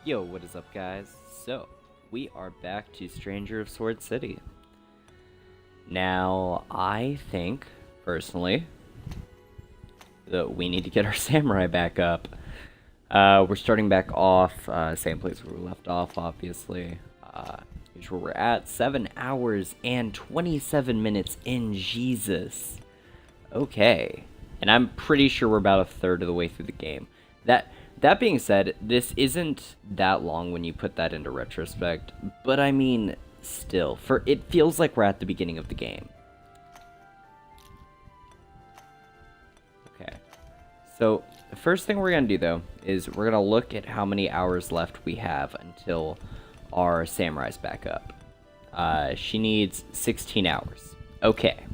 Yo, what is up, guys? So, we are back to Stranger of Sword City. Now, I think, personally, that we need to get our samurai back up. We're starting back off, same place where we left off, obviously. Here's where we're at, 7 hours and 27 minutes in, Jesus. Okay. And I'm pretty sure we're about a third of the way through the game. That being said, this isn't that long when you put that into retrospect, but I mean, still, it feels like we're at the beginning of the game. Okay, so the first thing we're going to do, though, is we're going to look at how many hours left we have until our samurai's back up. She needs 16 hours. Okay.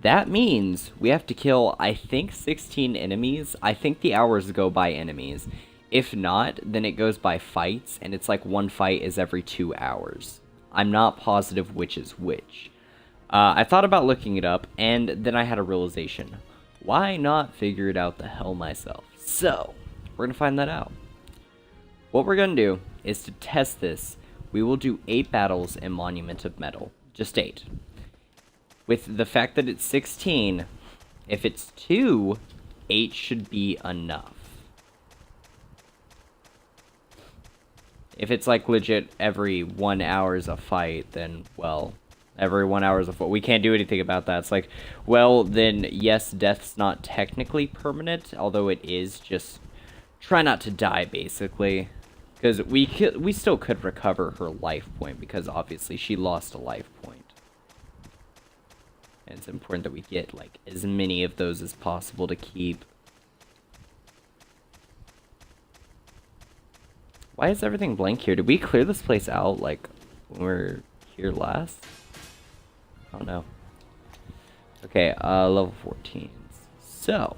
That means we have to kill, I think, 16 enemies. I think the hours go by enemies. If not, then it goes by fights, and it's like one fight is every 2 hours. I'm not positive which is which. I thought about looking it up, and then I had a realization. Why not figure it out the hell myself? So, we're going to find that out. What we're going to do is to test this, we will do 8 battles in Monument of Metal. Just 8. With the fact that it's 16, if it's 2, 8 should be enough. If it's like legit every 1 hour is a fight, then, well, every 1 hour is a fight. We can't do anything about that. It's like, well, then, yes, death's not technically permanent, although it is. Just try not to die, basically. Because we still could recover her life point, because obviously she lost a life point. And it's important that we get, like, as many of those as possible to keep. Why is everything blank here? Did we clear this place out, like, when we were here last? I don't know. Okay, level 14. So.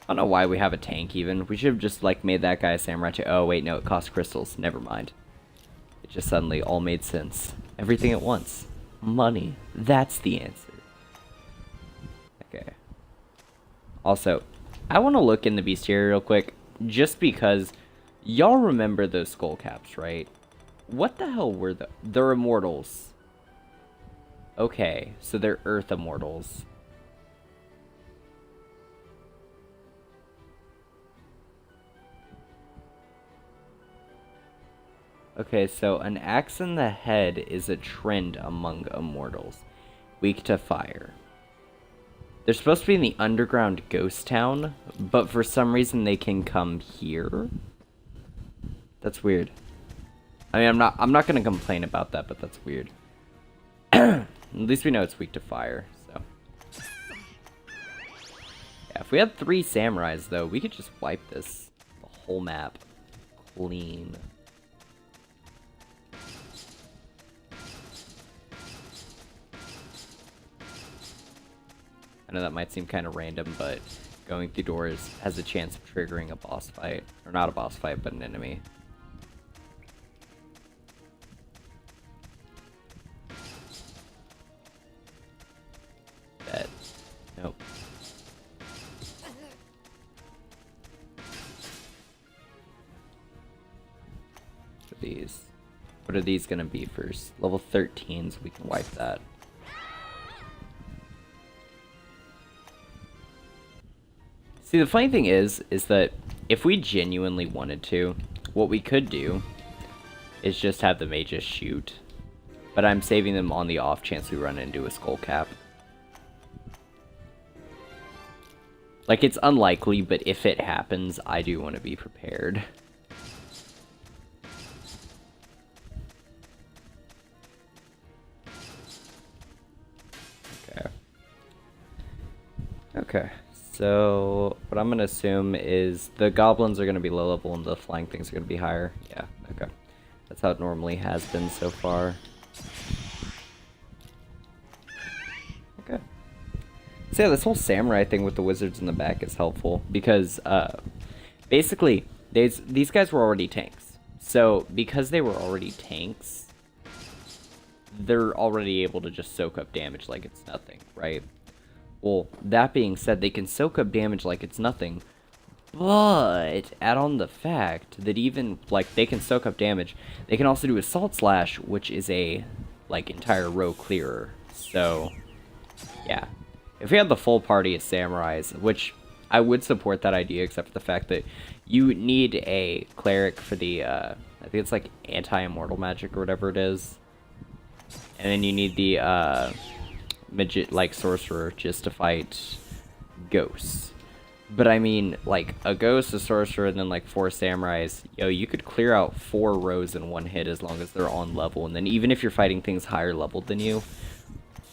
I don't know why we have a tank, even. We should have just, like, made that guy a samurai too. Oh, wait, no, it costs crystals. Never mind. It just suddenly all made sense. Everything at once. Money. That's the answer. Okay. Also, I want to look in the bestiary real quick, just because y'all remember those skull caps, right? What the hell were the... They're immortals. Okay, so they're earth immortals. Okay, so an axe in the head is a trend among immortals. Weak to fire. They're supposed to be in the underground ghost town, but for some reason they can come here. That's weird. I mean, I'm not gonna complain about that, but that's weird. At least we know it's weak to fire, so. Yeah, if we had 3 samurais, though, we could just wipe the whole map clean. I know that might seem kind of random, but going through doors has a chance of triggering a boss fight. Or not a boss fight, but an enemy. Bet. Nope. What are these gonna be first? Level 13, so we can wipe that. See, the funny thing is that if we genuinely wanted to, what we could do is just have the mages shoot. But I'm saving them on the off chance we run into a skull cap. Like, it's unlikely, but if it happens, I do want to be prepared. Okay. Okay. So, what I'm going to assume is the goblins are going to be low level and the flying things are going to be higher. Yeah, okay. That's how it normally has been so far. Okay. So yeah, this whole samurai thing with the wizards in the back is helpful because, basically, these guys were already tanks. So, because they were already tanks, they're already able to just soak up damage like it's nothing, right? Well, that being said, they can soak up damage like it's nothing, But add on the fact that even, like, they can soak up damage. They can also do Assault Slash, which is a, like, entire row clearer. So, yeah. If we had the full party of samurais, which I would support that idea, except for the fact that you need a cleric for the, I think it's like anti-immortal magic or whatever it is. And then you need the, midget, like, sorcerer just to fight ghosts. But I mean, like, a ghost, a sorcerer, and then, like, 4 samurais. Yo, you could clear out 4 rows in one hit as long as they're on level. And then even if you're fighting things higher leveled than you,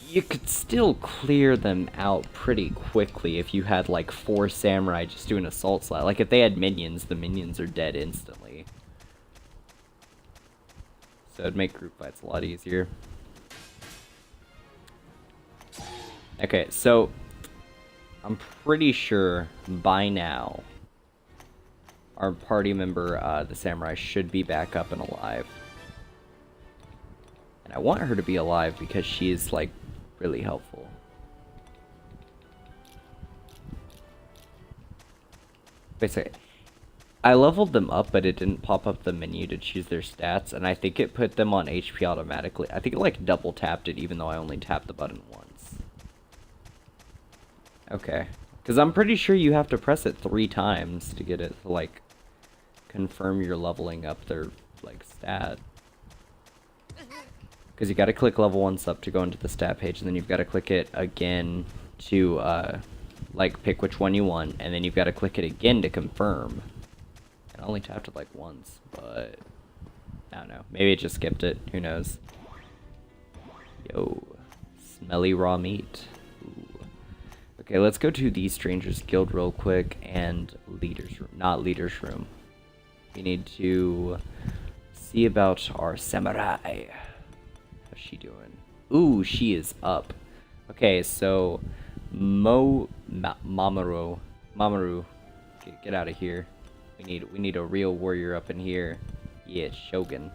you could still clear them out pretty quickly if you had, like, 4 samurai just doing assault slash. Like, if they had minions, the minions are dead instantly. So it'd make group fights a lot easier. Okay, so I'm pretty sure by now our party member, the samurai, should be back up and alive. And I want her to be alive because she's, like, really helpful. Basically, I leveled them up, but it didn't pop up the menu to choose their stats, and I think it put them on HP automatically. I think it, like, double tapped it even though I only tapped the button once. Okay. Because I'm pretty sure you have to press it 3 times to get it to, like, confirm you're leveling up their, like, stat. Because you gotta click level 1 sub to go into the stat page, and then you've gotta click it again to, like, pick which one you want, and then you've gotta click it again to confirm. And I only tapped it, like, once, but I don't know. Maybe it just skipped it. Who knows? Yo. Smelly raw meat. Okay, let's go to the Strangers Guild real quick and Leader's Room. Not Leader's Room. We need to see about our samurai. How's she doing? Ooh, she is up. Okay, so Mamoru, get out of here. We need a real warrior up in here. Yeah, Shogun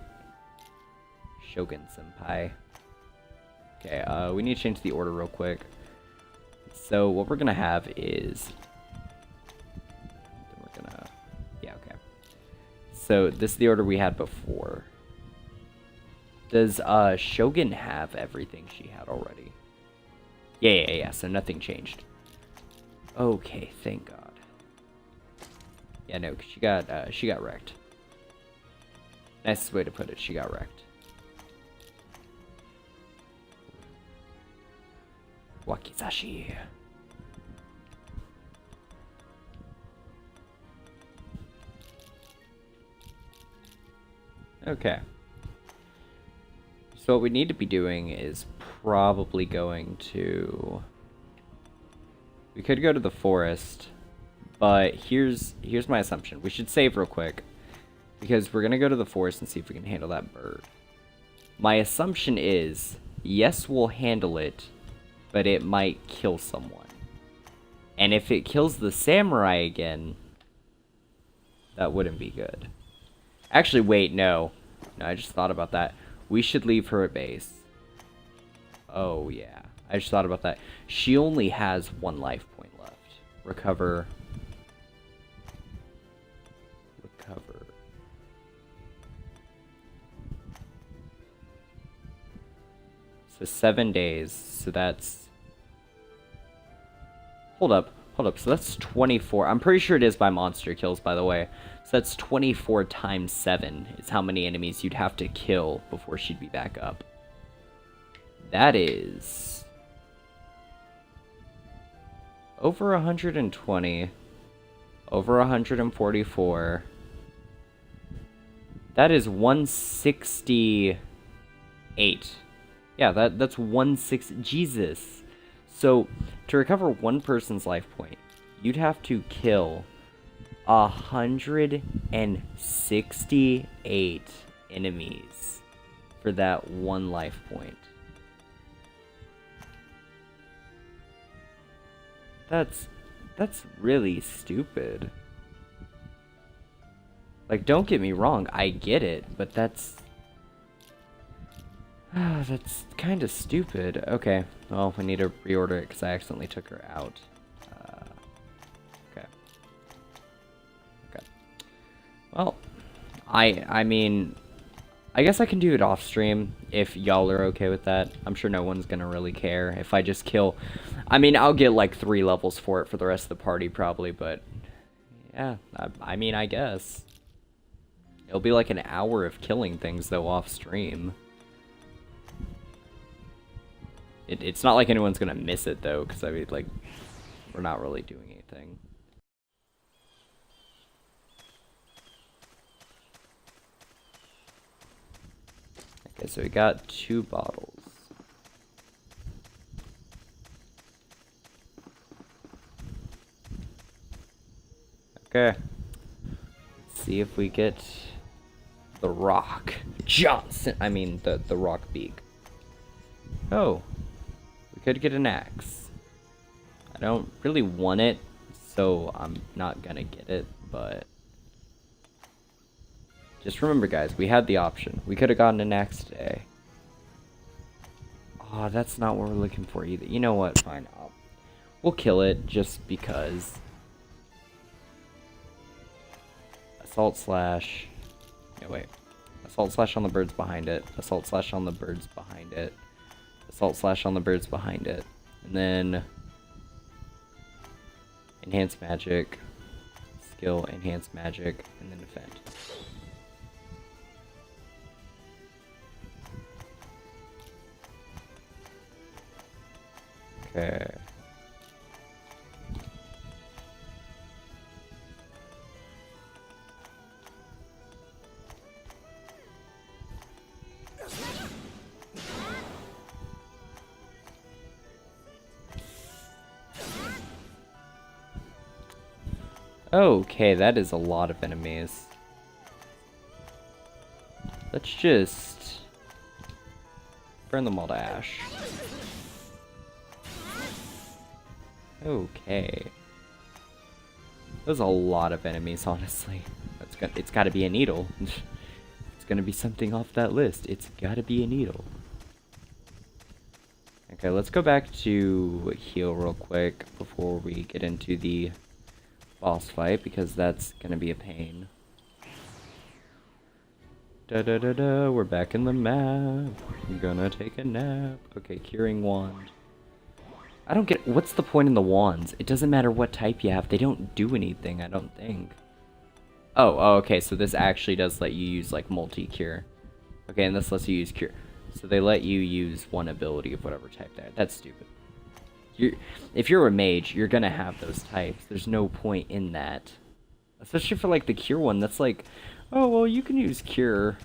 senpai. Okay, we need to change the order real quick. So what we're gonna have is, yeah, okay. So this is the order we had before. Does Shogun have everything she had already? Yeah. So nothing changed. Okay, thank God. Yeah, no, 'cause she got wrecked. Nicest way to put it, she got wrecked. Wakizashi. Okay. So what we need to be doing is probably going to... We could go to the forest, but here's my assumption. We should save real quick, because we're going to go to the forest and see if we can handle that bird. My assumption is, yes, we'll handle it, but it might kill someone. And if it kills the samurai again, that wouldn't be good. Actually, wait, no. No, I just thought about that. We should leave her at base. Oh, yeah. I just thought about that. She only has 1 life point left. Recover. So 7 days. So that's... Hold up. So that's 24. I'm pretty sure it is by monster kills, by the way. So that's 24 times 7 is how many enemies you'd have to kill before she'd be back up. That is... over 120. Over 144. That is 168. Yeah, that's 160. Jesus. So, to recover 1 person's life point, you'd have to kill 168 enemies for that 1 life point. That's really stupid. Like, don't get me wrong, I get it, but that's kind of stupid. Okay, well, we need to reorder it because I accidentally took her out. Okay. Well, I mean, I guess I can do it off stream if y'all are okay with that. I'm sure no one's gonna really care if I just kill. I mean, I'll get like 3 levels for it for the rest of the party probably, but yeah, I mean, I guess. It'll be like an hour of killing things though off stream. It's not like anyone's gonna miss it though, because I mean, like, we're not really doing anything. Okay, so we got 2 bottles. Okay. Let's see if we get the rock. Johnson! I mean, the rock beak. Oh. We could get an axe. I don't really want it, so I'm not gonna get it, but... Just remember, guys, we had the option. We could have gotten an axe today. Oh, that's not what we're looking for either. You know what? Fine. We'll kill it just because. Assault slash. No, wait. Assault slash on the birds behind it. Assault slash on the birds behind it. Assault slash on the birds behind it. And then... Enhance magic. Skill, enhance magic, and then defend. Okay. Okay, that is a lot of enemies. Let's just burn them all to ash. Okay. There's a lot of enemies, honestly. It's gotta be a needle. It's gonna be something off that list. It's gotta be a needle. Okay, let's go back to heal real quick before we get into the boss fight, because that's gonna be a pain. Da-da-da-da, we're back in the map. I'm gonna take a nap. Okay, curing wand. I don't get, what's the point in the wands? It doesn't matter what type you have. They don't do anything, I don't think. Oh, okay, so this actually does let you use, like, multi-cure. Okay, and this lets you use cure. So they let you use one ability of whatever type that. That's stupid. If you're a mage, you're gonna have those types. There's no point in that. Especially for, like, the cure one. That's like, oh, well, you can use cure.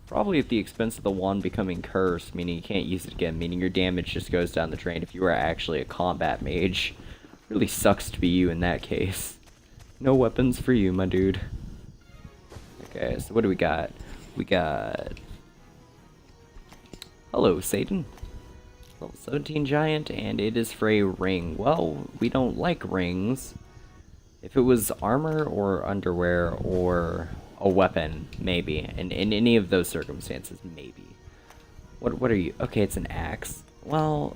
Probably at the expense of the wand becoming cursed, meaning you can't use it again, meaning your damage just goes down the drain if you are actually a combat mage. Really sucks to be you in that case. No weapons for you, my dude. Okay, so what do we got? We got... Hello, Satan. Level 17 giant, and it is for a ring. Well, we don't like rings. If it was armor or underwear or a weapon, maybe. In any of those circumstances, maybe. What are you? Okay, it's an axe. Well,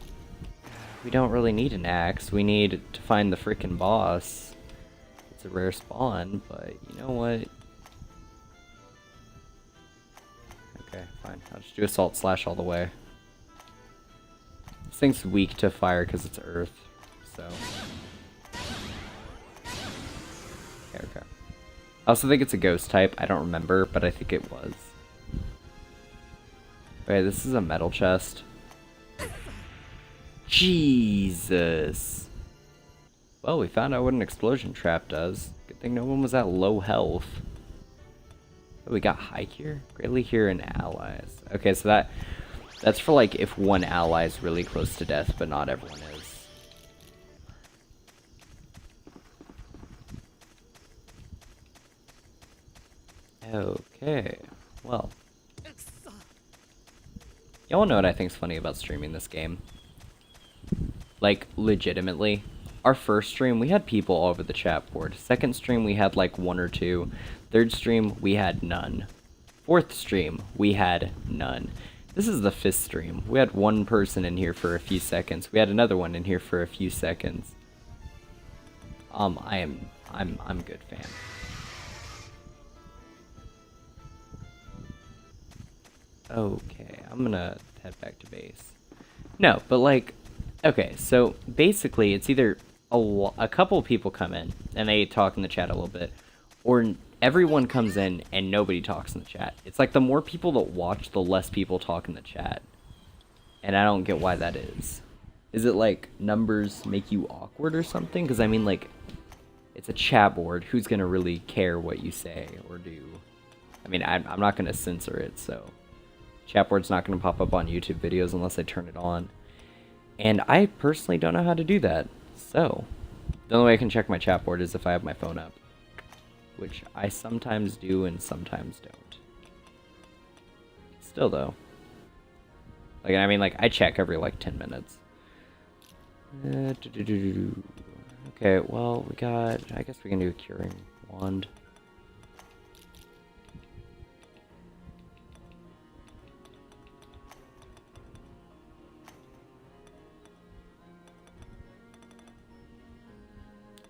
we don't really need an axe. We need to find the freaking boss. It's a rare spawn, but you know what? Okay, fine. I'll just do assault slash all the way. This thing's weak to fire because it's earth, so... Okay. I also think it's a ghost type. I don't remember, but I think it was. Okay, this is a metal chest. Jesus. Well, we found out what an explosion trap does. Good thing no one was at low health. Oh, we got high cure? Greatly here and allies. Okay, so that's for like if one ally is really close to death, but not everyone is. Okay, well. Y'all know what I think's funny about streaming this game? Like, legitimately. Our first stream, we had people all over the chat board. Second stream, we had like 1 or 2. Third stream, we had none. Fourth stream, we had none. This is the 5th stream. We had 1 person in here for a few seconds. We had another one in here for a few seconds. I'm good, fam. Okay, I'm gonna head back to base. No, but like, okay, so basically it's either a couple of people come in and they talk in the chat a little bit, or everyone comes in and nobody talks in the chat. It's like the more people that watch, the less people talk in the chat. And I don't get why that is. Is it like numbers make you awkward or something? Because I mean, like, it's a chat board. Who's gonna really care what you say or do? I mean, I'm not gonna censor it, so chat board's not gonna pop up on YouTube videos unless I turn it on. And I personally don't know how to do that. So the only way I can check my chat board is if I have my phone up, which I sometimes do and sometimes don't. Still though. Like, I mean, like, I check every, like, 10 minutes. Okay, well, we got... I guess we can do a Curing Wand.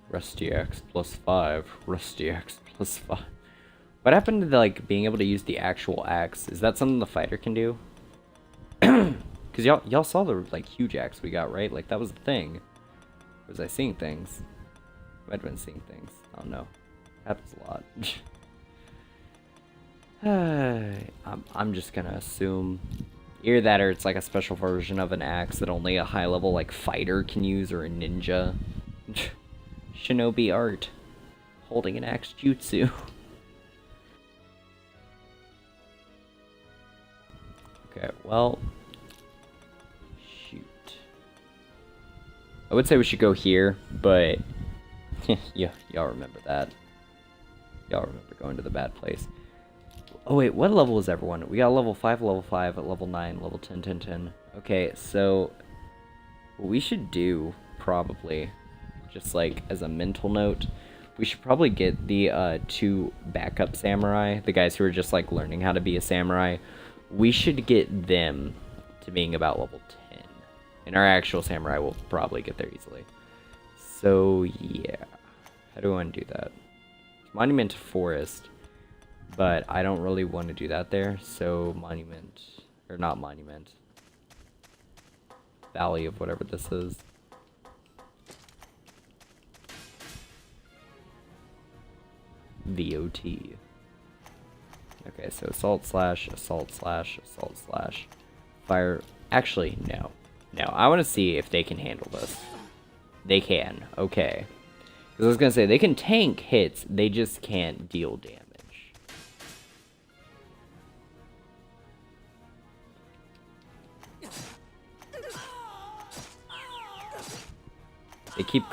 Rusty X +5. Rusty X +5. What happened to, like, being able to use the actual axe? Is that something the fighter can do? Because y'all saw the, like, huge axe we got, right? Like, that was the thing. Was I seeing things? Might have been seeing things. I don't know. Happens a lot. I'm just gonna assume either that or it's like a special version of an axe that only a high-level, like, fighter can use, or a ninja. Shinobi art. Holding an axe jutsu. Okay, well... I would say we should go here, but yeah, y'all remember that. Y'all remember going to the bad place. Oh wait, what level is everyone? We got level 5, level 9, level 10, 10, 10. Okay, so what we should do, probably, just like as a mental note, we should probably get the 2 backup samurai, the guys who are just like learning how to be a samurai. We should get them to being about level 10. And our actual samurai will probably get there easily. So, yeah. How do I want to do that? Monument to Forest. But I don't really want to do that there. So, Monument. Or not Monument. Valley of whatever this is. VOT. Okay, so assault slash, fire. Actually, no. No, I want to see if they can handle this. They can. Okay. Because I was going to say, they can tank hits, they just can't deal damage. They keep...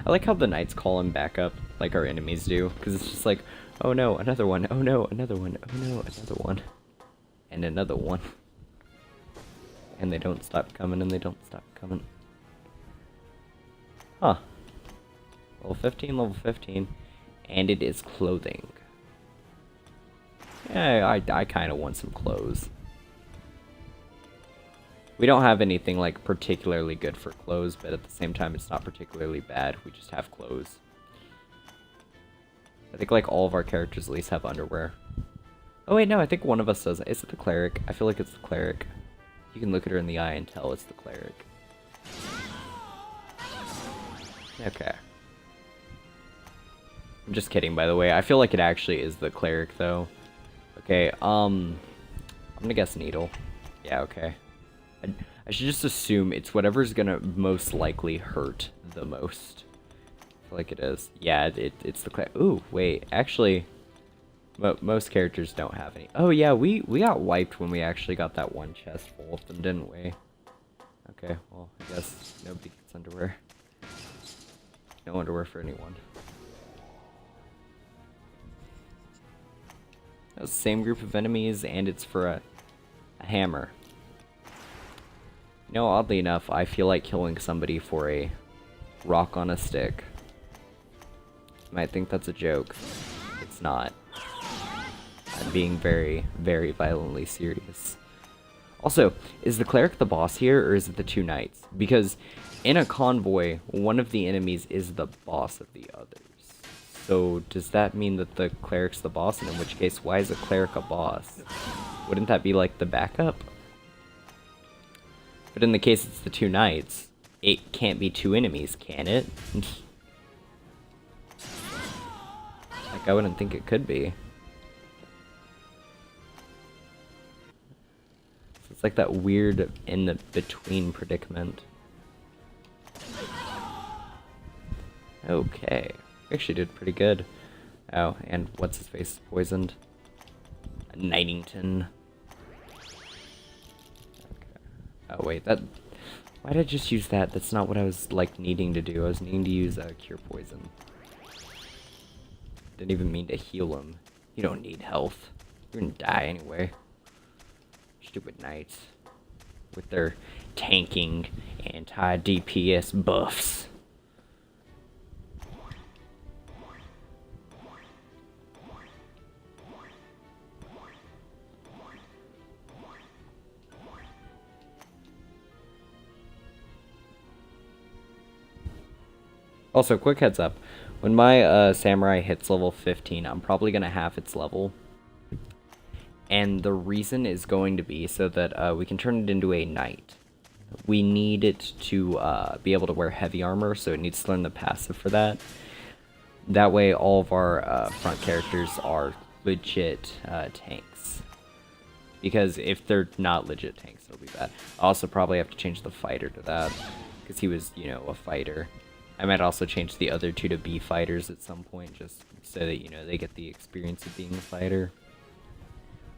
I like how the knights call him back up, like our enemies do. Because it's just like, oh no, another one. Oh no, another one. Oh no, another one. And another one. And they don't stop coming, and they don't stop coming. Huh. Level 15, and it is clothing. Yeah, I kind of want some clothes. We don't have anything, like, particularly good for clothes, but at the same time, it's not particularly bad. We just have clothes. I think, like, all of our characters at least have underwear. Oh, wait, no, I think one of us does. Is it the cleric? I feel like it's the cleric. You can look at her in the eye and tell it's the cleric. Okay. I'm just kidding, by the way. I feel like it actually is the cleric, though. Okay, I'm gonna guess needle. Yeah, okay. I should just assume it's whatever's gonna most likely hurt the most. I feel like it is. Yeah, it's the cleric. Ooh, wait, actually... most characters don't have any. Oh yeah, we got wiped when we actually got that one chest full of them, didn't we? Okay, well, I guess nobody gets underwear. No underwear for anyone. That's the same group of enemies, and it's for a hammer. You know, oddly enough, I feel like killing somebody for a rock on a stick. You might think that's a joke. It's not. I'm being very, very violently serious. Also, is the cleric the boss here, or is it the 2 knights? Because in a convoy, one of the enemies is the boss of the others. So does that mean that the cleric's the boss? And in which case, why is a cleric a boss? Wouldn't that be like the backup? But in the case it's the two knights, it can't be two enemies, can it? Like, I wouldn't think it could be. So it's like that weird in-between predicament. Okay. We actually did pretty good. Oh, and what's his face is poisoned? Knightington. Okay. Oh wait, that... Why did I just use that? That's not what I was, like, needing to do. I was needing to use cure poison. Didn't even mean to heal him. You don't need health. You're gonna die anyway. Stupid knights. With their tanking anti-DPS buffs. Also, quick heads up. When my samurai hits level 15, I'm probably going to half its level. And the reason is going to be so that we can turn it into a knight. We need it to be able to wear heavy armor, so it needs to learn the passive for that. That way all of our front characters are legit tanks. Because if they're not legit tanks, it'll be bad. I also probably have to change the fighter to that, because he was, you know, a fighter. I might also change the other two to be fighters at some point, just so that, you know, they get the experience of being a fighter.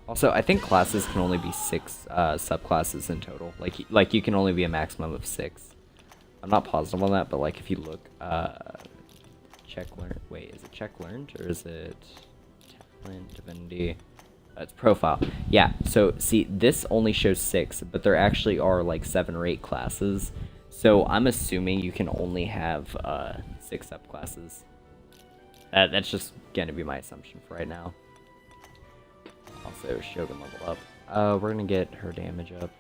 Also, I think classes can only be 6 subclasses in total. Like you can only be a maximum of 6. I'm not positive on that, but like if you look, check learn. Wait, is it check learned or is it talent divinity? It's profile. Yeah. So see, this only shows 6, but there actually are like 7 or 8 classes. So I'm assuming you can only have 6 subclasses. That's just gonna be my assumption for right now. Also, Shogun level up. We're gonna get her damage up.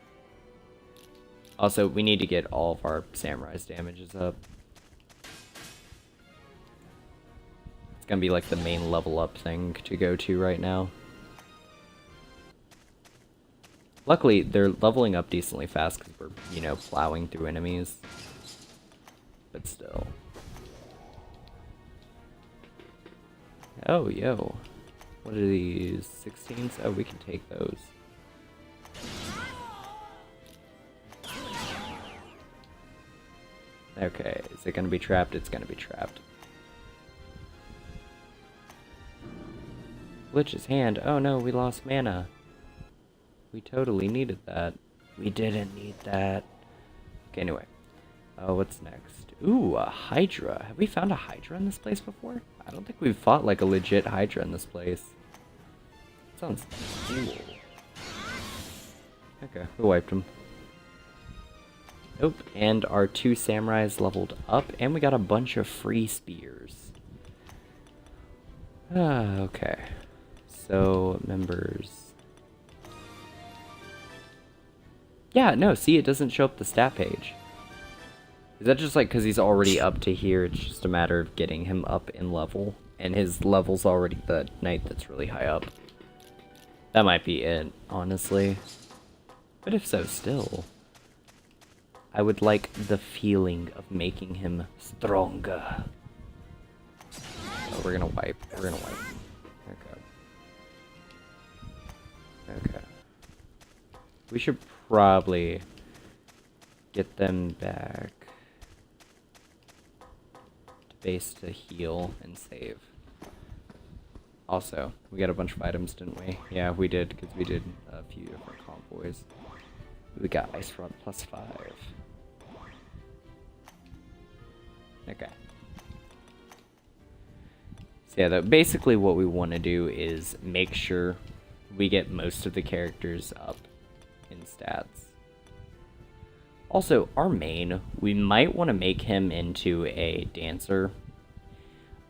Also, we need to get all of our samurai's damages up. It's gonna be like the main level up thing to go to right now. Luckily, they're leveling up decently fast because we're, you know, plowing through enemies. But still. Oh, yo. What are these? 16s? Oh, we can take those. Okay, is it gonna be trapped? It's gonna be trapped. Lich's hand. Oh no, we lost mana. We totally needed that. We didn't need that. Okay, anyway. What's next? Ooh, a Hydra. Have we found a Hydra in this place before? I don't think we've fought like a legit Hydra in this place. Sounds cool. Okay, we wiped him. Nope, and our 2 samurais leveled up, and we got a bunch of free spears. Okay. So, members... Yeah, no, see, it doesn't show up the stat page. Is that just like because he's already up to here, it's just a matter of getting him up in level, and his level's already the knight that's really high up? That might be it, honestly. But if so, still. I would like the feeling of making him stronger. Oh, we're gonna wipe. We're gonna wipe. Okay. Okay. We should probably get them back to base to heal and save. Also, we got a bunch of items, didn't we? Yeah, we did, because we did a few different convoys. We got Ice Front +5. Okay. So yeah, basically what we want to do is make sure we get most of the characters up in stats. Also, our main, we might want to make him into a dancer.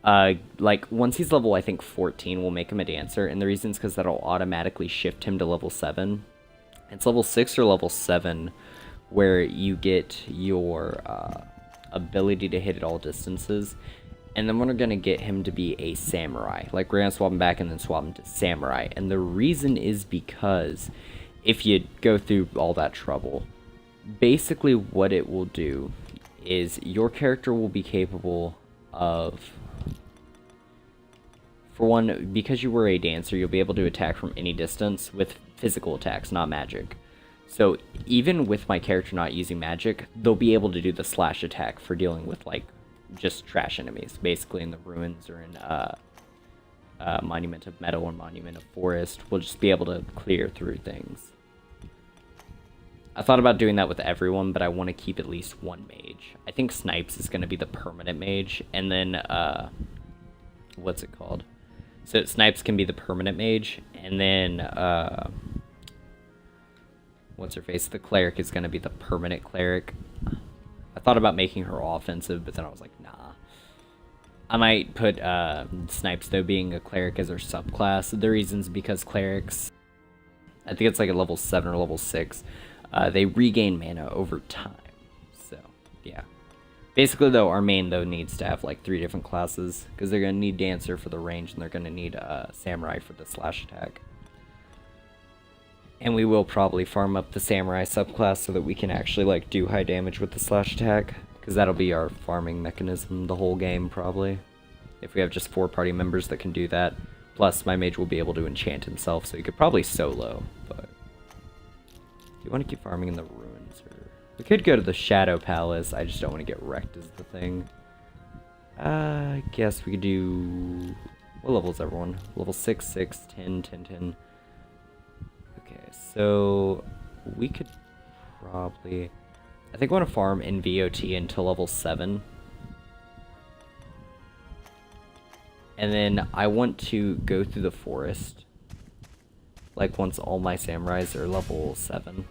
Like, once he's level, I think, 14, we'll make him a dancer, and the reason is because that'll automatically shift him to level 7. It's level 6 or level 7 where you get your ability to hit at all distances, And then we're going to get him to be a samurai. Like, we're going to swap him back and then swap him to samurai. And the reason is because if you go through all that trouble, basically what it will do is your character will be capable of, for one, because you were a dancer, you'll be able to attack from any distance with physical attacks, not magic. So even with my character not using magic, they'll be able to do the slash attack for dealing with, like, just trash enemies, basically in the ruins or in Monument of Meadow or Monument of Forest. We'll just be able to clear through things. I thought about doing that with everyone, but I want to keep at least one mage. I think Snipes is going to be the permanent mage, and then, what's it called? So Snipes can be the permanent mage, and then, what's her face? The cleric is going to be the permanent cleric. I thought about making her offensive, but then I was like, nah. I might put Snipes, though, being a cleric as her subclass. The reason's because clerics, I think it's like a level 7 or level 6, they regain mana over time. So, yeah. Basically, though, our main, though, needs to have like 3 different classes, because they're going to need Dancer for the range, and they're going to need Samurai for the slash attack. And we will probably farm up the Samurai subclass so that we can actually, like, do high damage with the slash attack. Because that'll be our farming mechanism the whole game, probably. If we have just 4 party members that can do that. Plus, my mage will be able to enchant himself, so he could probably solo. But do you want to keep farming in the ruins? Or we could go to the Shadow Palace. I just don't want to get wrecked is the thing. I guess we could do... What level is everyone? Level 6, 6, 10, 10, 10. So we could probably, I think I want to farm in VOT until level 7. And then I want to go through the forest, like once all my samurais are level 7.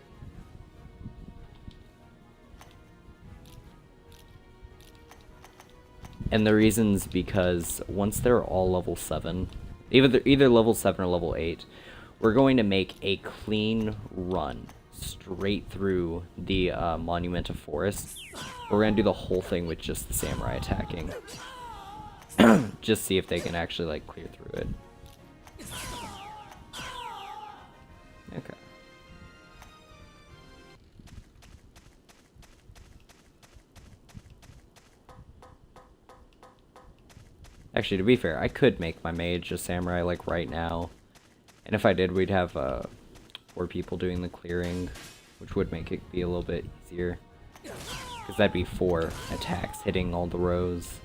And the reason's because once they're all level 7, either level 7 or level 8, we're going to make a clean run straight through the Monument of Forest. We're going to do the whole thing with just the samurai attacking. Just see if they can actually, like, clear through it. Okay. Actually, to be fair, I could make my mage a samurai, like, right now. And if I did, we'd have 4 people doing the clearing, which would make it be a little bit easier. Because that'd be 4 attacks hitting all the rows.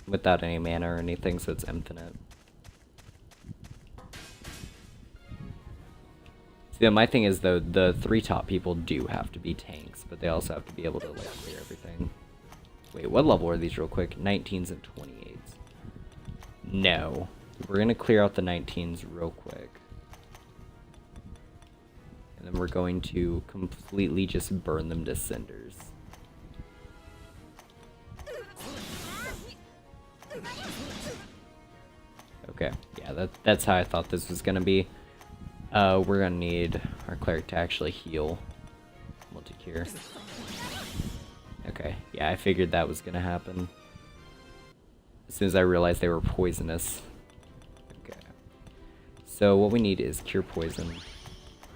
Without any mana or anything, so it's infinite. See, my thing is, though, the 3 top people do have to be tanks, but they also have to be able to, like, clear everything. Wait, what level are these real quick? 19s and 28s. No. We're going to clear out the 19s real quick. And then we're going to completely just burn them to cinders. Okay, yeah, that's how I thought this was going to be. We're going to need our cleric to actually heal. Multi-cure. Okay, yeah, I figured that was going to happen. As soon as I realized they were poisonous. So what we need is cure poison,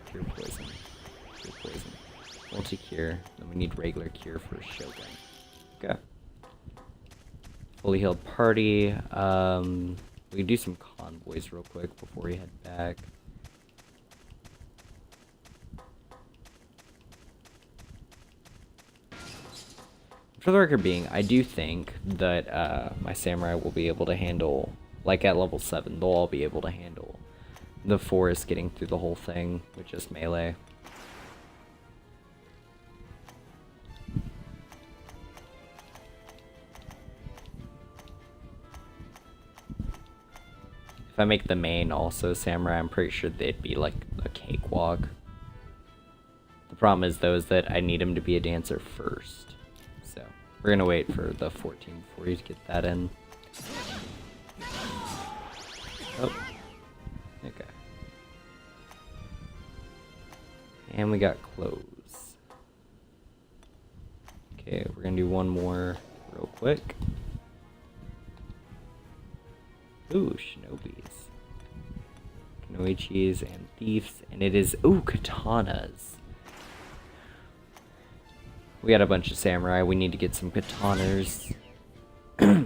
cure poison, cure poison, multi-cure, then we need regular cure for Shogun. Okay. Fully healed party. We can do some convoys real quick before we head back. For the record being, I do think that my samurai will be able to handle, like at level 7, they'll all be able to handle the forest getting through the whole thing with just melee. If I make the main also samurai, I'm pretty sure they'd be like a cakewalk. The problem is, though, is that I need him to be a dancer first. So we're gonna wait for the 14 before you get that in. Oh. Okay. And we got clothes. Okay, we're gonna do one more real quick. Ooh, shinobis. Kunoichis and thieves. And it is, ooh, katanas. We got a bunch of samurai. We need to get some katanas. Okay,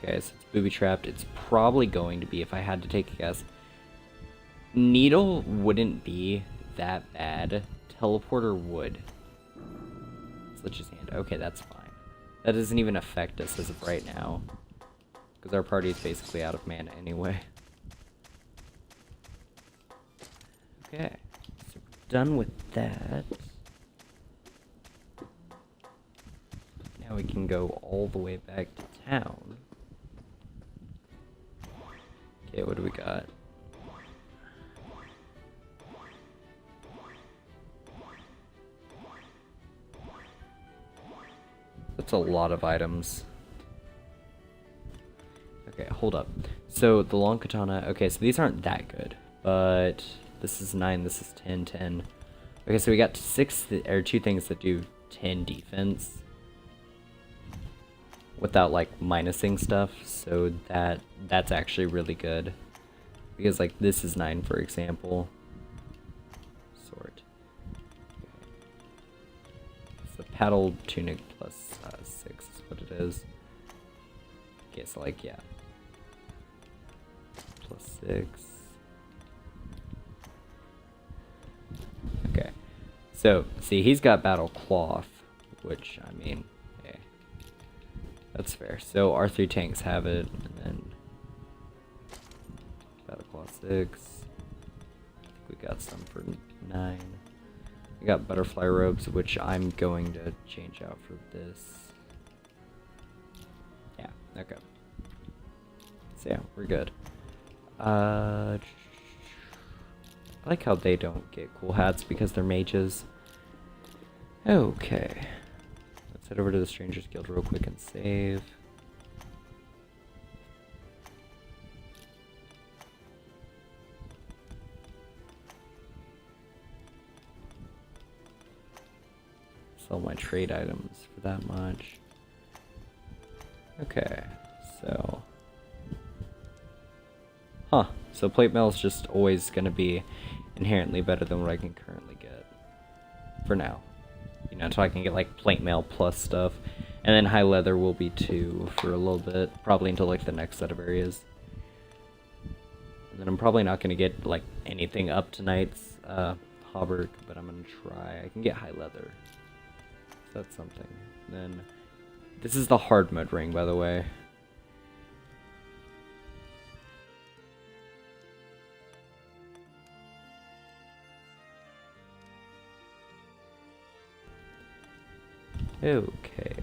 so it's booby-trapped. It's probably going to be, if I had to take a guess, needle wouldn't be that bad. Teleporter would. Let's just hand. Okay, that's fine. That doesn't even affect us as of right now, because our party is basically out of mana anyway. Okay, so we're done with that. Now we can go all the way back to town. Okay, what do we got? That's a lot of items. Okay, hold up. So the long katana, okay, so these aren't that good, but this is 9, this is 10, 10. Okay, so we got 2 things that do 10 defense without like minusing stuff, so that's actually really good. Because like this is 9, for example. Sword. Okay. So paddle tunic plus 6 is what it is. Okay, so like yeah. Plus 6. Okay. So see, he's got battle cloth, which I mean, hey, that's fair. So our 3 tanks have it, and then battle cloth 6. We got some for 9. We got butterfly robes, which I'm going to change out for this. Yeah, okay. So yeah, we're good. I like how they don't get cool hats because they're mages. Okay. Let's head over to the Strangers Guild real quick and save. Sell my trade items for that much. Okay, so... Huh, so plate mail is just always going to be inherently better than what I can currently get. For now. You know, until I can get like plate mail plus stuff. And then high leather will be 2 for a little bit. Probably until like the next set of areas. And then I'm probably not going to get like anything up to Knight's Hauberk, but I'm going to try. I can get high leather. So that's something. Then this is the hard mode ring, by the way. Okay.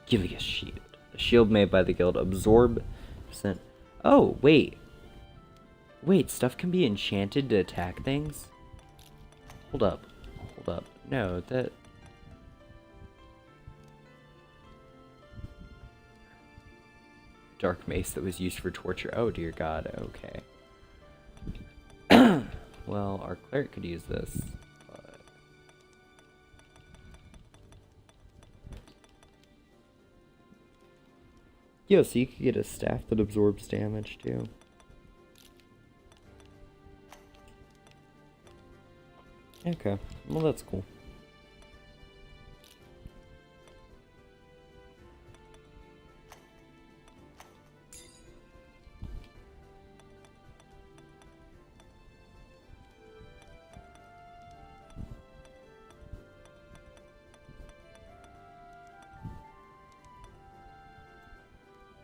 Gilius shield. A shield made by the guild. Absorb percent. Oh, wait. Wait, stuff can be enchanted to attack things? Hold up. Hold up. No, that... Dark mace that was used for torture. Oh, dear God. Okay. Well, our cleric could use this, but... Yo, so you could get a staff that absorbs damage, too. Okay, well that's cool.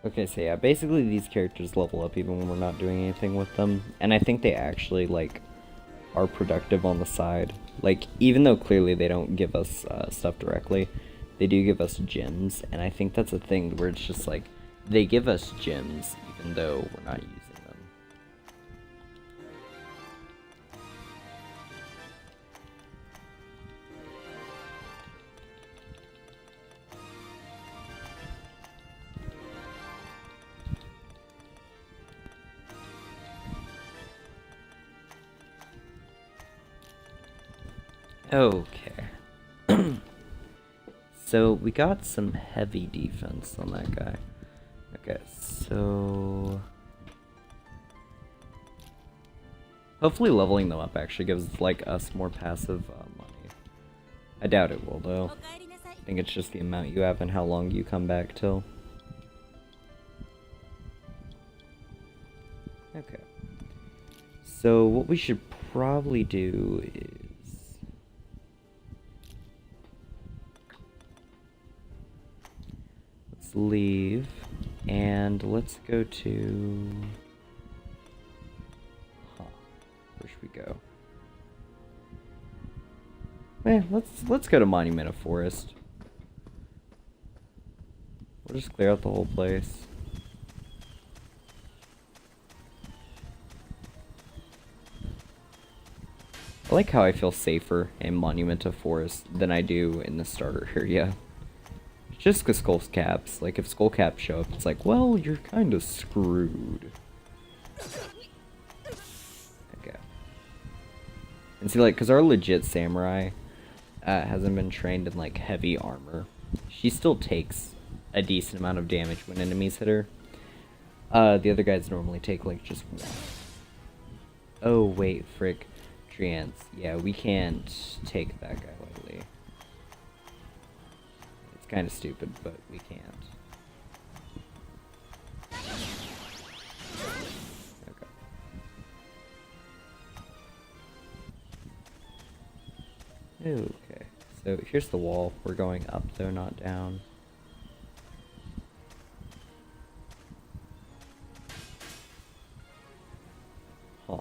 Okay, so yeah, basically these characters level up even when we're not doing anything with them, and I think they actually, like, are productive on the side. Like, even though clearly they don't give us stuff directly, they do give us gems, and I think that's a thing where it's just like, they give us gems even though we're not using them. Okay. So we got some heavy defense on that guy. Okay, so hopefully leveling them up actually gives like us more passive money. I doubt it will though. I think it's just the amount you have and how long you come back till. Okay. So what we should probably do is let's leave and let's go to where should we go? Let's go to Monument of Forest. We'll just clear out the whole place. I like how I feel safer in Monument of Forest than I do in the starter area. Just because skullcaps, like if skullcaps show up, it's like, well, you're kind of screwed. Okay. And see, like, because our legit samurai hasn't been trained in like heavy armor, she still takes a decent amount of damage when enemies hit her. The other guys normally take like just one. Oh wait, frick. Treants. Yeah, we can't take that guy lightly. It's kind of stupid, but we can't. Okay. Okay. So here's the wall. We're going up though, not down. Huh.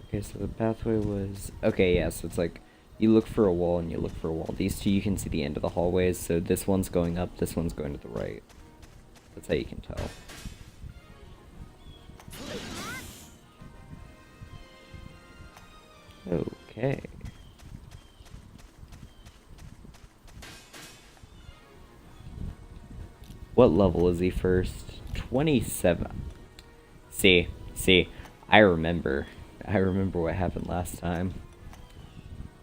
Okay, so the pathway was... Okay, yeah, so it's like, you look for a wall and you look for a wall. These two, you can see the end of the hallways, so this one's going up, this one's going to the right. That's how you can tell. Okay. What level is he first? 27. See, I remember what happened last time.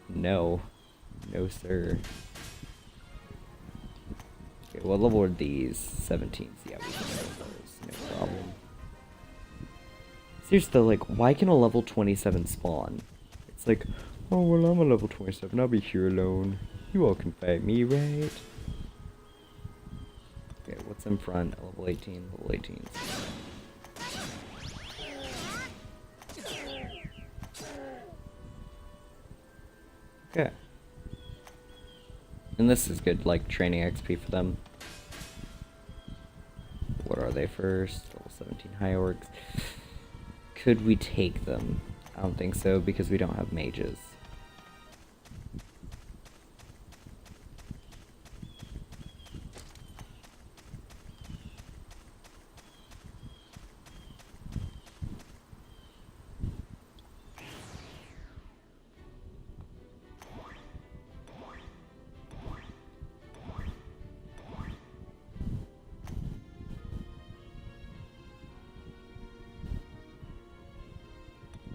No, sir. Okay, what level are these? 17s. Yeah, we can get those. No problem. Seriously though, like, why can a level 27 spawn? It's like, oh, well, I'm a level 27. I'll be here alone. You all can fight me, right? Okay, what's in front? Level 18, level 18. Okay. And this is good, like, training XP for them. What are they first? Level 17 high orcs. Could we take them? I don't think so, because we don't have mages.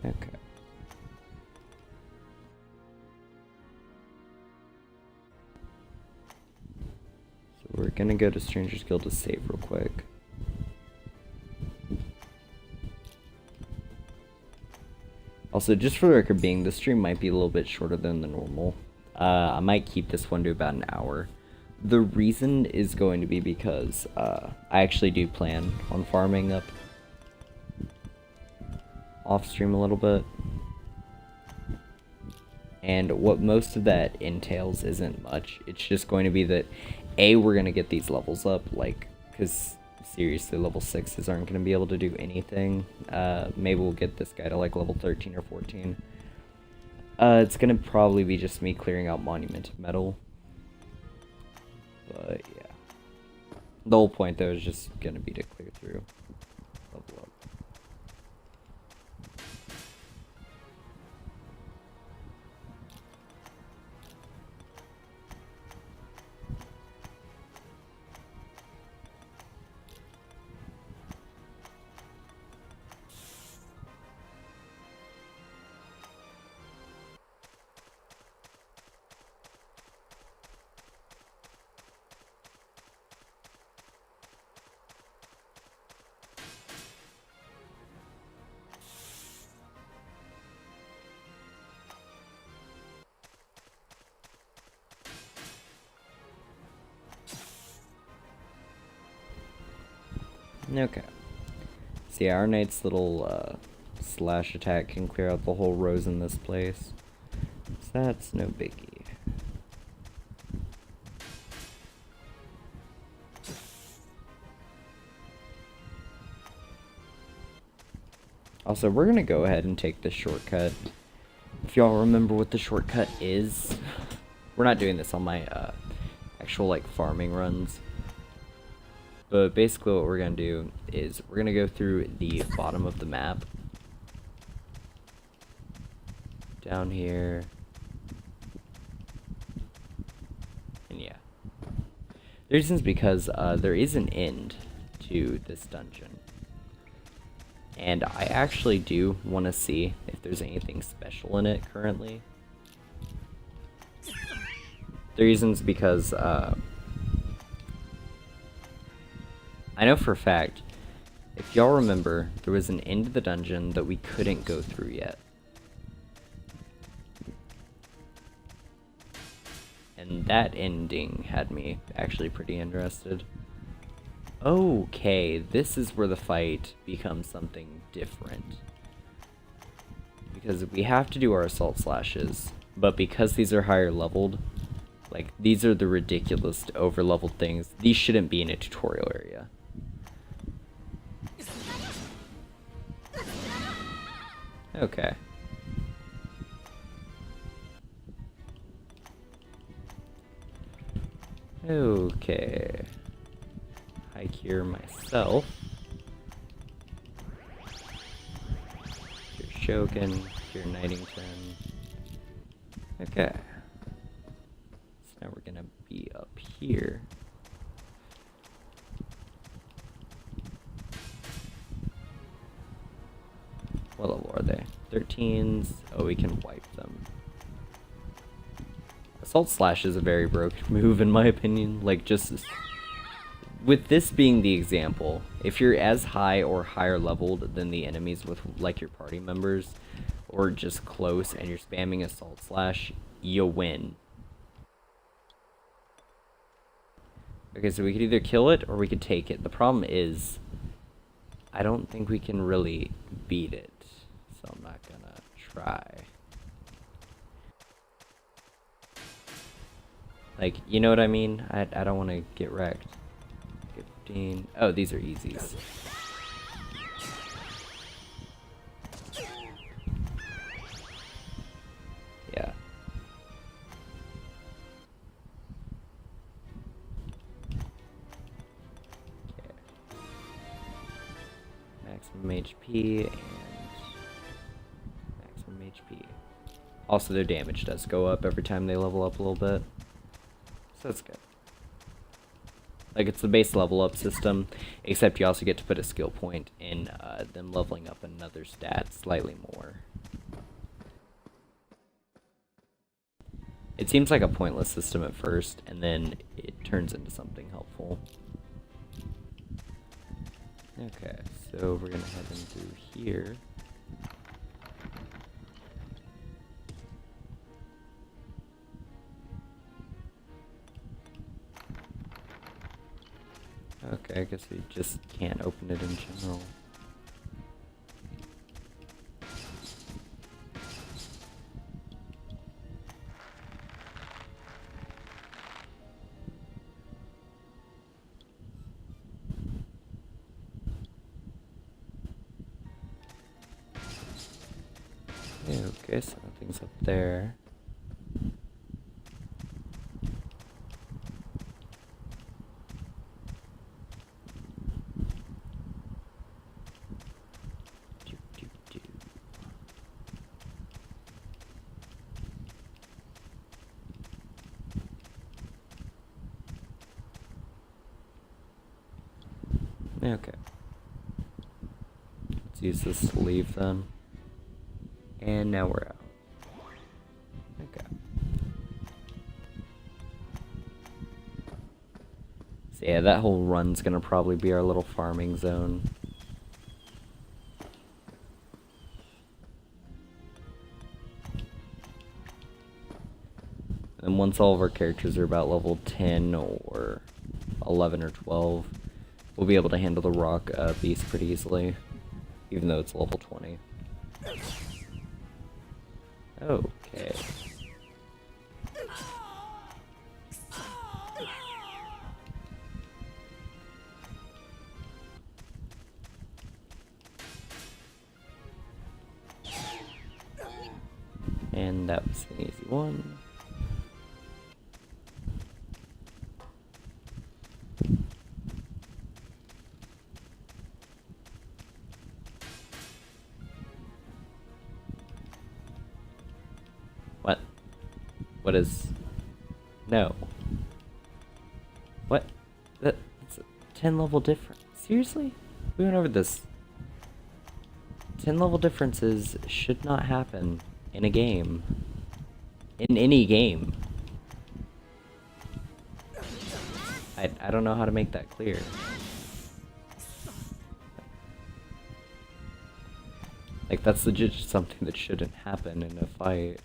Okay. So we're gonna go to Stranger's Guild to save real quick. Also, just for the record being, this stream might be a little bit shorter than the normal. I might keep this one to about an hour. The reason is going to be because I actually do plan on farming up off stream a little bit. And what most of that entails isn't much. It's just going to be that, A, we're going to get these levels up, like, because seriously, level 6s aren't going to be able to do anything. Maybe we'll get this guy to, like, level 13 or 14. It's going to probably be just me clearing out Monument of Metal. But, yeah. The whole point, though, is just going to be to clear through. Level up. Okay. See, our knight's little slash attack can clear out the whole rows in this place. So that's no biggie. Also, we're gonna go ahead and take this shortcut. If y'all remember what the shortcut is, we're not doing this on my actual like farming runs. But basically what we're gonna do is we're gonna go through the bottom of the map. Down here. And yeah. The reason's because there is an end to this dungeon. And I actually do want to see if there's anything special in it currently. The reason's because I know for a fact, if y'all remember, there was an end to the dungeon that we couldn't go through yet. And that ending had me actually pretty interested. Okay, this is where the fight becomes something different. Because we have to do our assault slashes, but because these are higher leveled, like these are the ridiculous over leveled things, these shouldn't be in a tutorial area. Okay. Okay. I cure myself. Cure Shogun, cure Knightington. Okay. So now we're gonna be up here. What level are they? 13s. Oh, we can wipe them. Assault Slash is a very broken move in my opinion. Like, just with this being the example, if you're as high or higher leveled than the enemies with like your party members, or just close and you're spamming Assault Slash, you win. Okay, so we could either kill it or we could take it. The problem is, I don't think we can really beat it, so I'm not gonna try. Like, you know what I mean? I don't want to get wrecked. 15. Oh, these are easies. Yeah. Okay. Maximum HP and maximum HP. Also, their damage does go up every time they level up a little bit. So that's good. Like, it's the base level up system, except you also get to put a skill point in them leveling up another stat slightly more. It seems like a pointless system at first, and then it turns into something helpful. Okay, so we're gonna head in through here. Okay, I guess we just can't open it in general. Okay, so nothing's up there. Okay. Let's use this to leave then. And now we're out. Okay. So yeah, that whole run's gonna probably be our little farming zone. And once all of our characters are about level 10 or 11 or 12, we'll be able to handle the rock beast pretty easily, even though it's level 20. Okay. And that was an easy one. What? What is... No. What? That's a 10 level difference. Seriously? We went over this. 10 level differences should not happen in a game. In any game. I don't know how to make that clear. Like, that's legit something that shouldn't happen in a fight.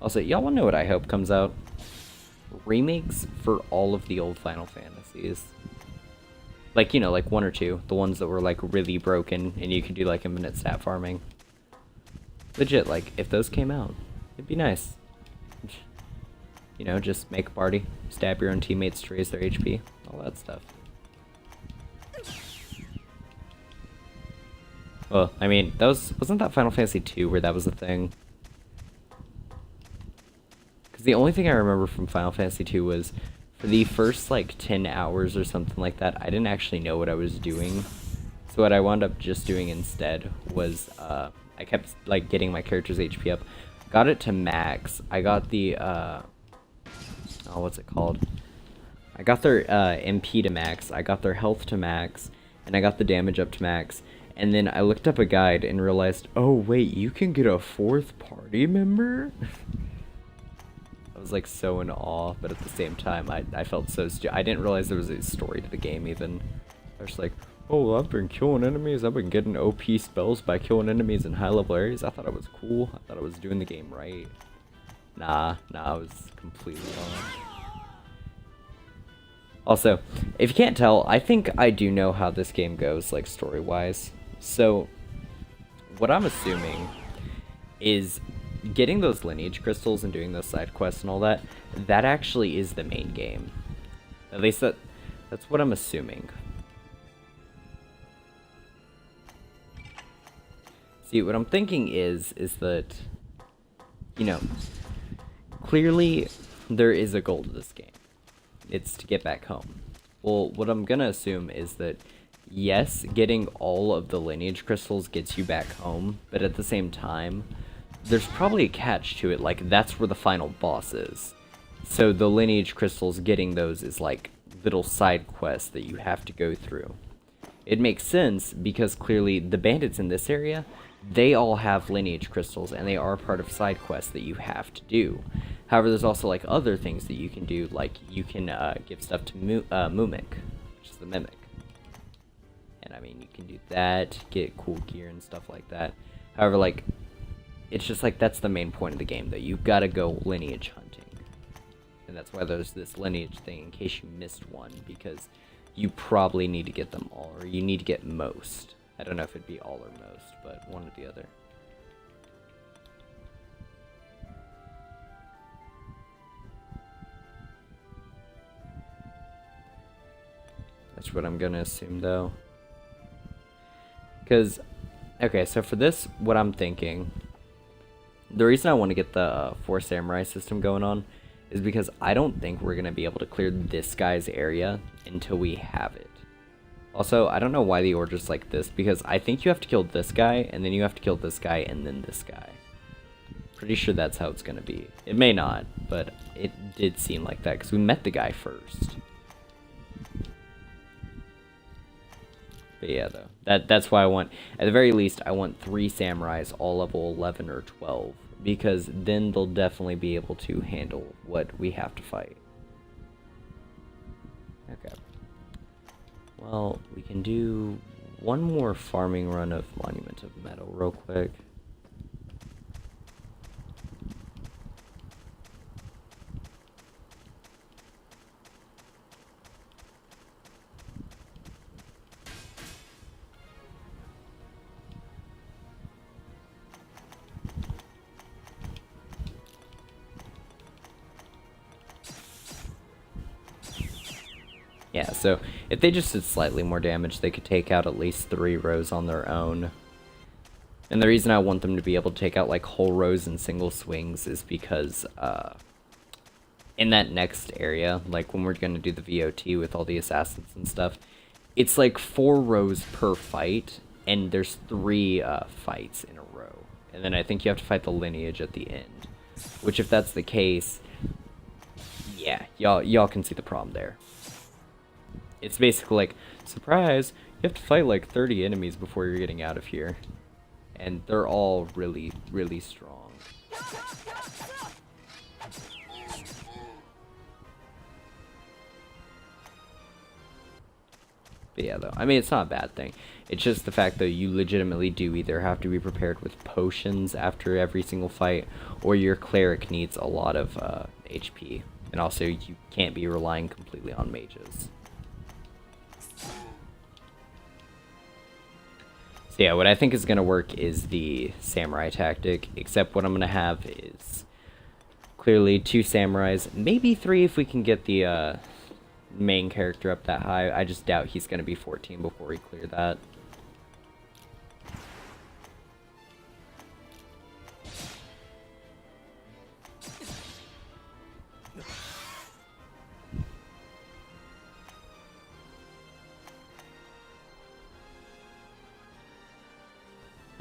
Also, y'all wanna know what I hope comes out? Remakes for all of the old Final Fantasies. Like, you know, like 1 or 2. The ones that were, like, really broken and you could do, like, infinite stat farming. Legit, like, if those came out, it'd be nice. You know, just make a party, stab your own teammates to raise their HP, all that stuff. Well, I mean, wasn't that Final Fantasy 2 where that was a thing? Because the only thing I remember from Final Fantasy 2 was, for the first, like, 10 hours or something like that, I didn't actually know what I was doing. So what I wound up just doing instead was, I kept, like, getting my character's HP up. Got it to max. I got the, oh, what's it called? I got their, MP to max. I got their health to max. And I got the damage up to max. And then I looked up a guide and realized, oh, wait, you can get a 4th party member? I was like so in awe, but at the same time, I felt so I didn't realize there was a story to the game even. I was like, oh, I've been killing enemies, I've been getting OP spells by killing enemies in high level areas. I thought it was cool, I thought I was doing the game right. Nah, I was completely wrong. Also, if you can't tell, I think I do know how this game goes, like, story-wise. So, what I'm assuming is getting those lineage crystals and doing those side quests and all that, that actually is the main game. At least that's what I'm assuming. See, what I'm thinking is that, you know, clearly there is a goal to this game. It's to get back home. Well, what I'm gonna assume is that, yes, getting all of the lineage crystals gets you back home, but at the same time, there's probably a catch to it, like, that's where the final boss is. So the lineage crystals, getting those is like little side quests that you have to go through. It makes sense because clearly the bandits in this area, they all have lineage crystals and they are part of side quests that you have to do. However, there's also like other things that you can do, like you can give stuff to Mimic, which is the mimic. And I mean, you can do that, get cool gear and stuff like that. However, like, it's just like that's the main point of the game, though. You've got to go lineage hunting. And that's why there's this lineage thing in case you missed one, because you probably need to get them all, or you need to get most. I don't know if it'd be all or most, but one or the other. That's what I'm gonna assume, though. Because, okay, so for this, what I'm thinking, the reason I want to get the 4 samurai system going on is because I don't think we're going to be able to clear this guy's area until we have it. Also, I don't know why the order's like this, because I think you have to kill this guy, and then you have to kill this guy, and then this guy. Pretty sure that's how it's going to be. It may not, but it did seem like that, because we met the guy first. But yeah, though, that's why I want, at the very least, I want 3 samurais, all level 11 or 12, because then they'll definitely be able to handle what we have to fight. Okay. Well, we can do one more farming run of Monument of Metal real quick. Yeah, so if they just did slightly more damage, they could take out at least 3 rows on their own. And the reason I want them to be able to take out like whole rows in single swings is because in that next area, like when we're going to do the VOT with all the assassins and stuff, it's like 4 rows per fight, and there's 3 fights in a row. And then I think you have to fight the lineage at the end. Which, if that's the case, yeah, y'all can see the problem there. It's basically like, surprise, you have to fight like 30 enemies before you're getting out of here. And they're all really, really strong. But yeah, though, I mean, it's not a bad thing. It's just the fact that you legitimately do either have to be prepared with potions after every single fight, or your cleric needs a lot of HP. And also, you can't be relying completely on mages. So yeah, what I think is going to work is the samurai tactic, except what I'm going to have is clearly 2 samurais, maybe 3 if we can get the main character up that high. I just doubt he's going to be 14 before we clear that.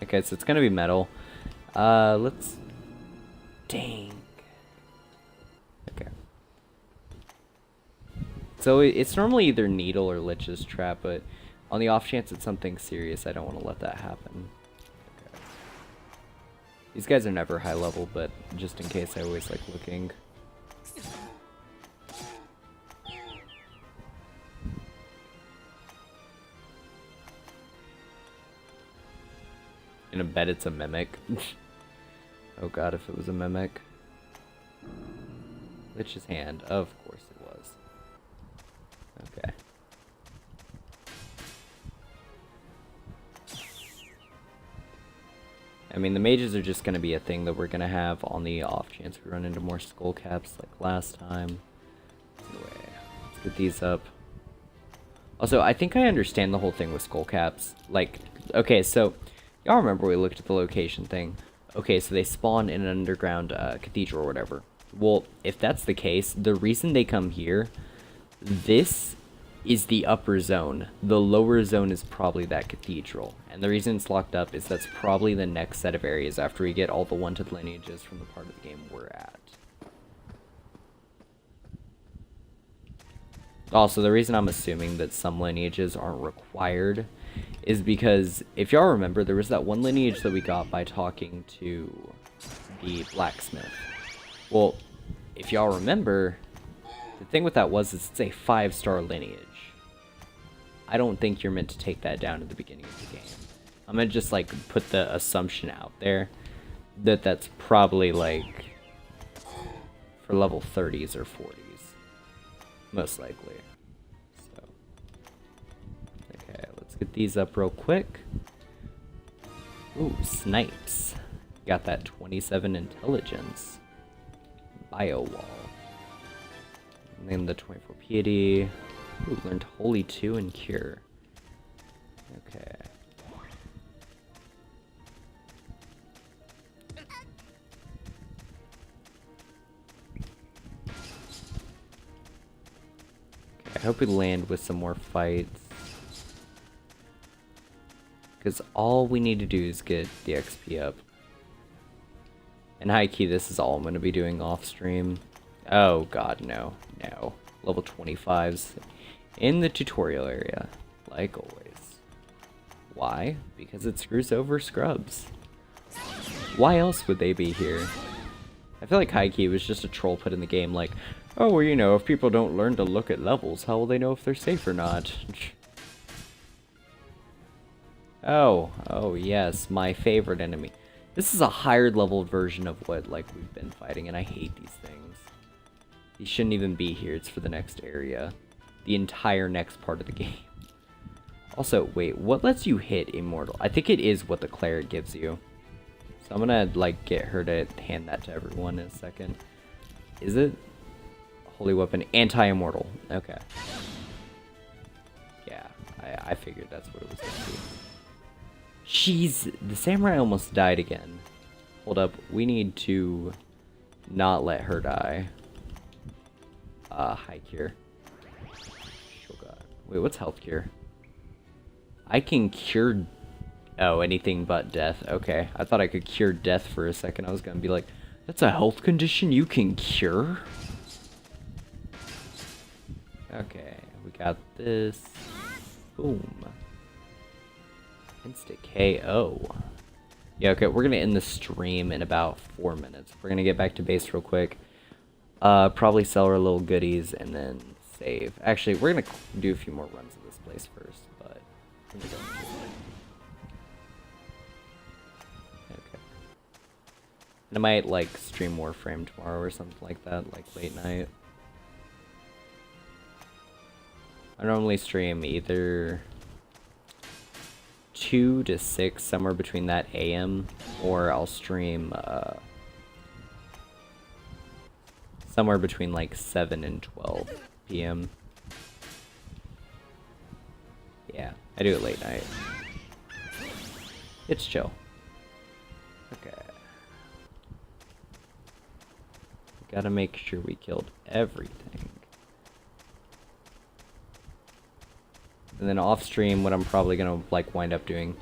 Okay, so it's gonna be metal. Let's... Dang. Okay. So it's normally either Needle or Lich's Trap, but on the off chance it's something serious, I don't want to let that happen. Okay. These guys are never high level, but just in case, I always like looking. I bet it's a mimic. Oh god, if it was a mimic. Lich's hand. Of course it was. Okay. I mean, the mages are just going to be a thing that we're going to have on the off chance we run into more skull caps like last time. Anyway, let's get these up. Also, I think I understand the whole thing with skull caps. Like, okay, so... Y'all remember we looked at the location thing. Okay, so they spawn in an underground cathedral or whatever. Well, if that's the case, the reason they come here, this is the upper zone. The lower zone is probably that cathedral. And the reason it's locked up is that's probably the next set of areas after we get all the wanted lineages from the part of the game we're at. Also, the reason I'm assuming that some lineages aren't required is because, if y'all remember, there was that one lineage that we got by talking to the blacksmith. Well, if y'all remember, the thing with that was it's a 5-star lineage. I don't think you're meant to take that down at the beginning of the game. I'm gonna just, like, put the assumption out there that that's probably, like, for level 30s or 40s. Most likely. Get these up real quick. Ooh, snipes. Got that 27 intelligence. Bio wall. And then the 24 piety. Ooh, learned Holy 2 and Cure. Okay. I hope we land with some more fights. Because all we need to do is get the XP up. And high key, this is all I'm going to be doing off stream. Oh god, no. No. Level 25s in the tutorial area, like always. Why? Because it screws over scrubs. Why else would they be here? I feel like high key was just a troll put in the game like, oh, well, you know, if people don't learn to look at levels, how will they know if they're safe or not? Oh yes, my favorite enemy. This is a higher level version of what, like, we've been fighting, and I hate these things. These shouldn't even be here, it's for the next area. The entire next part of the game. Also, wait, what lets you hit Immortal? I think it is what the cleric gives you. So I'm gonna, like, get her to hand that to everyone in a second. Is it? Holy weapon, anti-immortal. Okay. I figured that's what it was gonna be. Jeez, the samurai almost died again. Hold up, we need to not let her die. High cure. Shogun. Wait, what's health cure? I can cure... Oh, anything but death. Okay, I thought I could cure death for a second. I was gonna be like, that's a health condition you can cure? Okay, we got this. Boom. Insta KO. Yeah, okay, we're gonna end the stream in about 4 minutes. We're gonna get back to base real quick. Probably sell our little goodies and then save. Actually, we're gonna do a few more runs of this place first, but... Okay. And I might, like, stream Warframe tomorrow or something like that, like late night. I normally stream either 2 to 6, somewhere between that AM, or I'll stream somewhere between like 7 and 12 PM. Yeah, I do it late night. It's chill. Okay. Gotta make sure we killed everything. And then off stream, what I'm probably gonna like wind up doing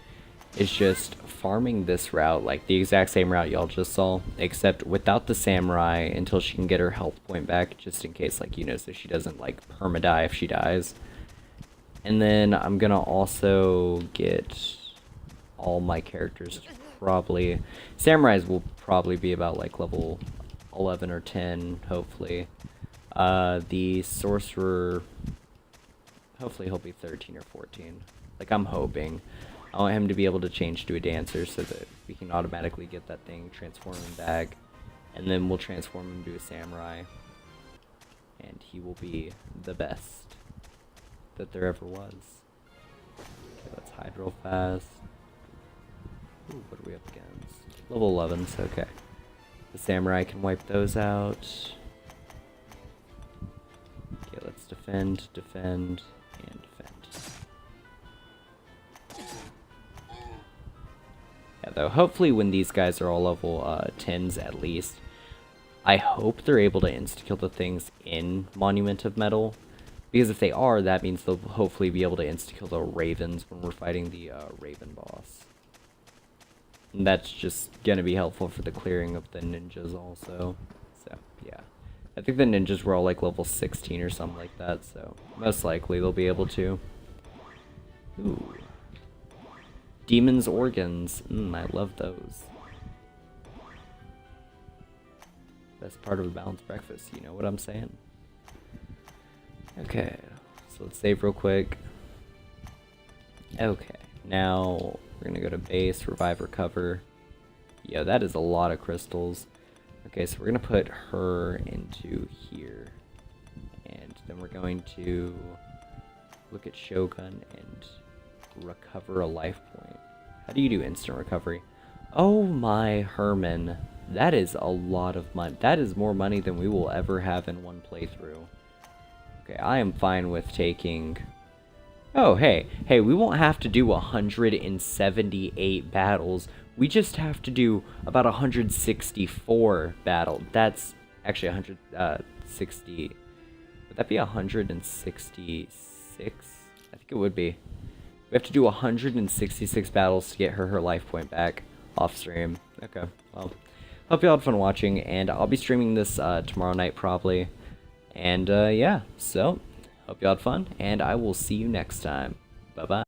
is just farming this route, like the exact same route y'all just saw, except without the samurai until she can get her health point back, just in case, like, you know, so she doesn't like perma-die if she dies. And then I'm gonna also get all my characters probably... Samurais will probably be about like level 11 or 10, hopefully. The sorcerer... Hopefully he'll be 13 or 14. Like, I'm hoping. I want him to be able to change to a dancer so that we can automatically get that thing, transform him back, and then we'll transform him to a samurai. And he will be the best that there ever was. Okay, let's hide real fast. Ooh, what are we up against? Level 11s, okay. The samurai can wipe those out. Okay, let's defend, defend, and defend. Yeah, though, hopefully when these guys are all level 10s at least, I hope they're able to insta-kill the things in Monument of Metal. Because if they are, that means they'll hopefully be able to insta-kill the ravens when we're fighting the raven boss. And that's just gonna be helpful for the clearing of the ninjas also. So, yeah. I think the ninjas were all like level 16 or something like that, so most likely they'll be able to. Ooh. Demon's organs. I love those. Best part of a balanced breakfast, you know what I'm saying? Okay, so let's save real quick. Okay, now we're gonna go to base, revive, recover. Yo, that is a lot of crystals. Okay, so we're gonna put her into here. And then we're going to look at Shogun and recover a life point. How do you do instant recovery? Oh my Herman. That is a lot of money. That is more money than we will ever have in one playthrough. Okay, I am fine with taking... Oh, hey, we won't have to do 178 battles. We just have to do about 164 battles. That's actually 160. Would that be 166? I think it would be. We have to do 166 battles to get her life point back off stream. Okay, well, hope you all had fun watching, and I'll be streaming this tomorrow night probably. And yeah, so hope you all had fun, and I will see you next time. Bye-bye.